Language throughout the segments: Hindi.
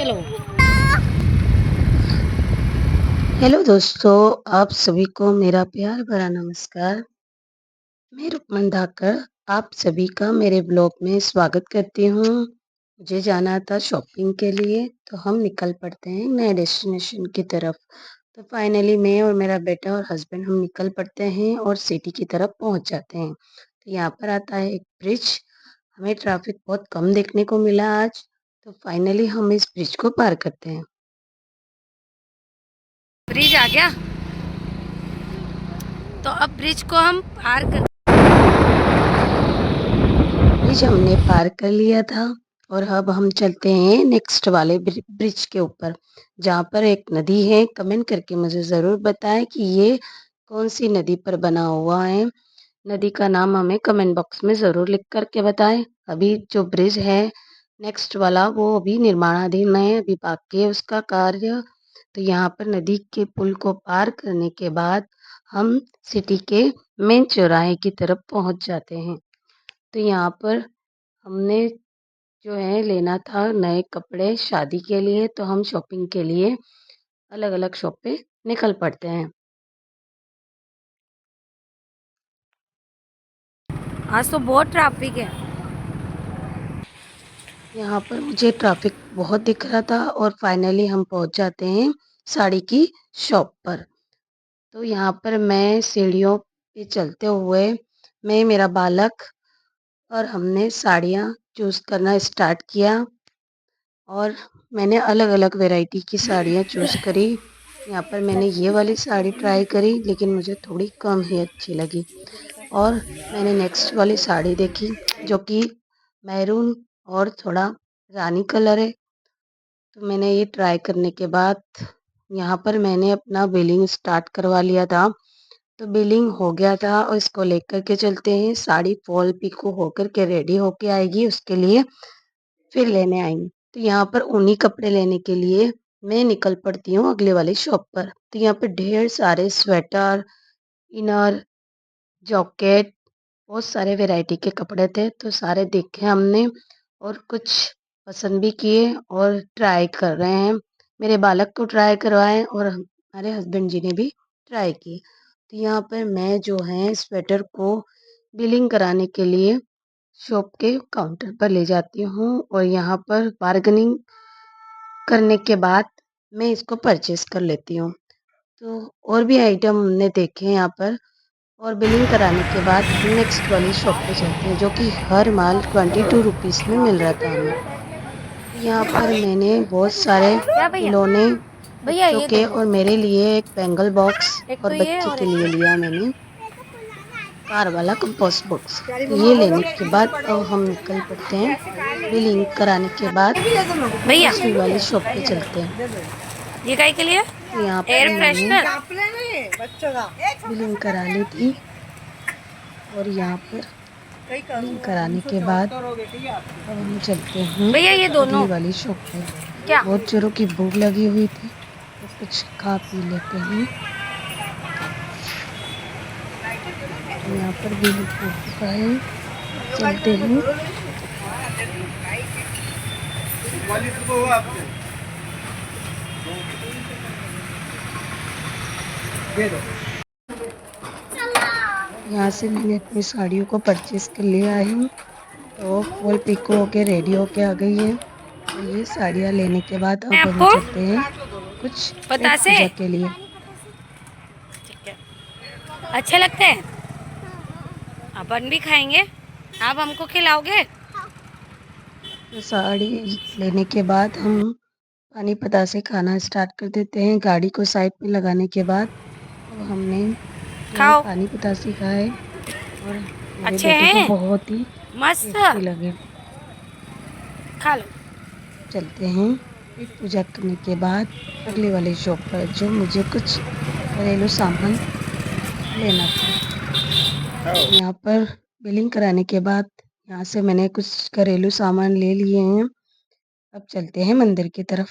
चलो। हेलो दोस्तों, आप सभी को मेरा प्यार भरा नमस्कार। मैं रुक्मन धाकड़ आप सभी का मेरे ब्लॉग में स्वागत करती हूँ। मुझे जाना था शॉपिंग के लिए, तो हम निकल पड़ते हैं नए डेस्टिनेशन की तरफ। तो फाइनली मैं और मेरा बेटा और हस्बैंड हम निकल पड़ते हैं और सिटी की तरफ पहुँच जाते हैं। तो यहाँ पर आता है एक ब्रिज। हमें ट्रैफिक बहुत कम देखने को मिला आज, तो फाइनली हम इस ब्रिज को पार करते हैं। ब्रिज आ गया, तो अब ब्रिज को हम पार कर। ब्रिज हमने पार कर लिया था और अब हम चलते हैं नेक्स्ट वाले ब्रिज के ऊपर, जहाँ पर एक नदी है। कमेंट करके मुझे ज़रूर बताएं कि ये कौन सी नदी पर बना हुआ है। नदी का नाम हमें कमेंट बॉक्स में ज़रूर लिख करके बताएं। अभी जो ब्रिज है नेक्स्ट वाला, वो अभी निर्माणाधीन है, अभी बाकी है उसका कार्य। तो यहाँ पर नदी के पुल को पार करने के बाद हम सिटी के मेन चौराहे की तरफ पहुँच जाते हैं। तो यहाँ पर हमने जो है लेना था नए कपड़े शादी के लिए, तो हम शॉपिंग के लिए अलग अलग शॉप पे निकल पड़ते हैं। आज तो बहुत ट्रैफिक है। यहाँ पर मुझे ट्रैफिक बहुत दिख रहा था और फाइनली हम पहुँच जाते हैं साड़ी की शॉप पर। तो यहाँ पर मैं सीढ़ियों पे चलते हुए, मैं मेरा बालक और हमने साड़ियाँ चूज़ करना स्टार्ट किया और मैंने अलग-अलग वैरायटी की साड़ियाँ चूज़ करी। यहाँ पर मैंने ये वाली साड़ी ट्राई करी, लेकिन मुझे थोड़ी कम ही अच्छी लगी। और मैंने नेक्स्ट वाली साड़ी देखी जो कि मैरून और थोड़ा रानी कलर है। तो मैंने ये ट्राई करने के बाद यहाँ पर मैंने अपना बिलिंग स्टार्ट करवा लिया था। तो बिलिंग हो गया था और इसको लेकर के चलते हैं। साड़ी फॉल पिको होकर के रेडी होके आएगी, उसके लिए फिर लेने आएंगे। तो यहाँ पर ऊनी कपड़े लेने के लिए मैं निकल पड़ती हूँ अगले वाली शॉप पर। तो यहाँ पर ढेर सारे स्वेटर, इनर, जैकेट, बहुत सारे वैरायटी के कपड़े थे। तो सारे देखे हमने और कुछ पसंद भी किए और ट्राई कर रहे हैं। मेरे बालक को ट्राई करवाएं और हमारे हस्बैंड जी ने भी ट्राई की। तो यहाँ पर मैं जो है स्वेटर को बिलिंग कराने के लिए शॉप के काउंटर पर ले जाती हूँ और यहाँ पर बार्गेनिंग करने के बाद मैं इसको परचेस कर लेती हूँ। तो और भी आइटम हमने देखे हैं यहाँ पर, और बिलिंग कराने के बाद हम नेक्स्ट वाली शॉप पे चलते हैं, जो कि हर माल 22 रुपीज़ में मिल रहा था हमें। तो यहाँ पर मैंने बहुत सारे क्या भैया? खिलौने भैया बच्चों ये के दोनों, और मेरे लिए एक बैंगल बॉक्स एक और तो ये बच्चे और के एक लिए लिया मैंने कार वाला कंपोस्ट बॉक्स। तो ये लेने के बाद अब हम निकल पड़ते हैं। बिलिंग कराने के बाद भैया दूसरी वाली शॉप पे चलते हैं। ये काय के लिए? तो यहाँ पर एयर मैंने फ्रेशनर। बिलिंग करा ली थी और यहाँ पर बिलिंग कराने के बाद अब हम चलते हैं भैया ये अगली दोनों वाली शॉप पे। क्या? बहुत जोरों की भूख लगी हुई थी, तो कुछ खा पी लेते हैं। तो यहाँ पर बिल हो चुका है, अब चलते हैं। यहाँ से मैंने अपनी साड़ियों को परचेज कर लिया है, तो फॉल पिको होके रेडी होके आ गई है। तो ये साड़ियाँ लेने के बाद मैं अब हम आपको चलते हैं कुछ पेट बतासे। पूजा के लिए। ठीक है, अच्छे लगते हैं, अपन भी खाएंगे, आप हमको खिलाओगे? तो साड़ी लेने के बाद हम पानी पता से खाना स्टार्ट कर देते हैं। गाड़ी को साइड पे लगाने के बाद अब हमने जो है खाओ। पानी पतासे खाए और मेरे अच्छे बेटे को हैं, बहुत ही मस्त। टेस्टी लगे। खा लो। चलते हैं पेट पूजा करने के बाद अगले वाले शॉप पर, जो मुझे कुछ घरेलू सामान लेना था। तो यहाँ पर बिलिंग कराने के बाद यहाँ से मैंने कुछ घरेलू सामान ले लिए हैं। अब चलते हैं मंदिर की तरफ।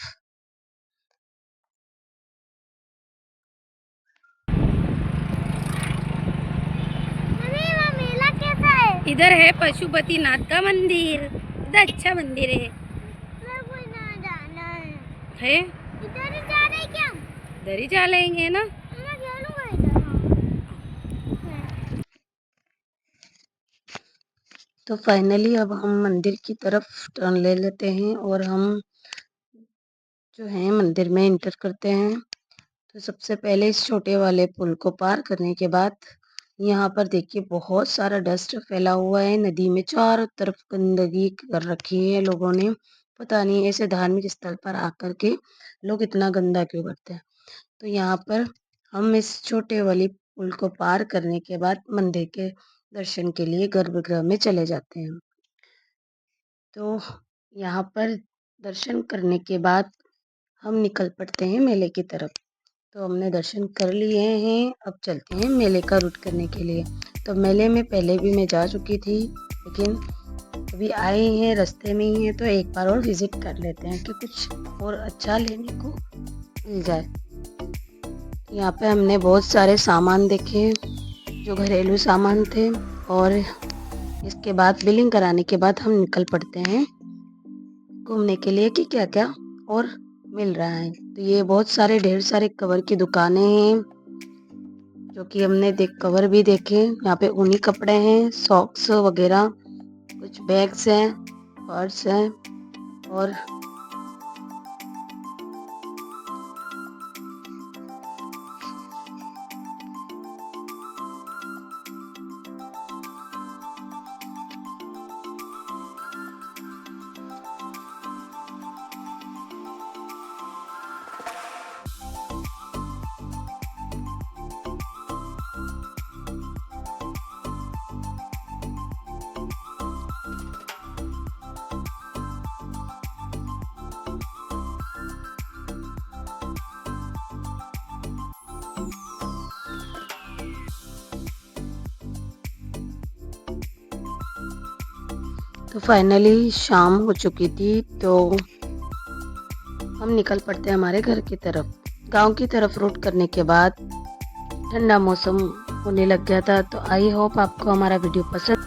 मेला कैसा है? इधर है पशुपतिनाथ का मंदिर, इधर अच्छा मंदिर है। मेरे को ना जाना है। है इधर ही जा रहे क्या? इधर ही जा लेंगे ना। मैं खेलूंगा इधर। हाँ। तो फाइनली अब हम मंदिर की तरफ टर्न ले लेते हैं और हम जो है मंदिर में एंटर करते हैं। तो सबसे पहले इस छोटे वाले पुल को पार करने के बाद यहाँ पर देखिए बहुत सारा डस्ट फैला हुआ है। नदी में चारों तरफ गंदगी कर रखी है लोगों ने। पता नहीं ऐसे धार्मिक स्थल पर आकर के लोग इतना गंदा क्यों करते हैं। तो यहाँ पर हम इस छोटे वाली पुल को पार करने के बाद मंदिर के दर्शन के लिए गर्भगृह में चले जाते हैं। तो यहाँ पर दर्शन करने के बाद हम निकल पड़ते हैं मेले की तरफ। तो हमने दर्शन कर लिए हैं, अब चलते हैं मेले का रूट करने के लिए। तो मेले में पहले भी मैं जा चुकी थी, लेकिन अभी आए हैं रास्ते में ही है तो एक बार और विजिट कर लेते हैं कि कुछ और अच्छा लेने को मिल जाए। यहाँ पे हमने बहुत सारे सामान देखे जो घरेलू सामान थे और इसके बाद बिलिंग कराने के बाद हम निकल पड़ते हैं घूमने के लिए कि क्या क्या और मिल रहा है। तो ये बहुत सारे ढेर सारे कवर की दुकानें हैं जो कि हमने कवर भी देखे। यहाँ पे ऊनी कपड़े हैं, सॉक्स वगैरह, कुछ बैग्स हैं, पर्स हैं और तो फाइनली शाम हो चुकी थी तो हम निकल पड़ते हैं हमारे घर की तरफ। गांव की तरफ रूट करने के बाद ठंडा मौसम होने लग गया था। तो आई होप आपको हमारा वीडियो पसंद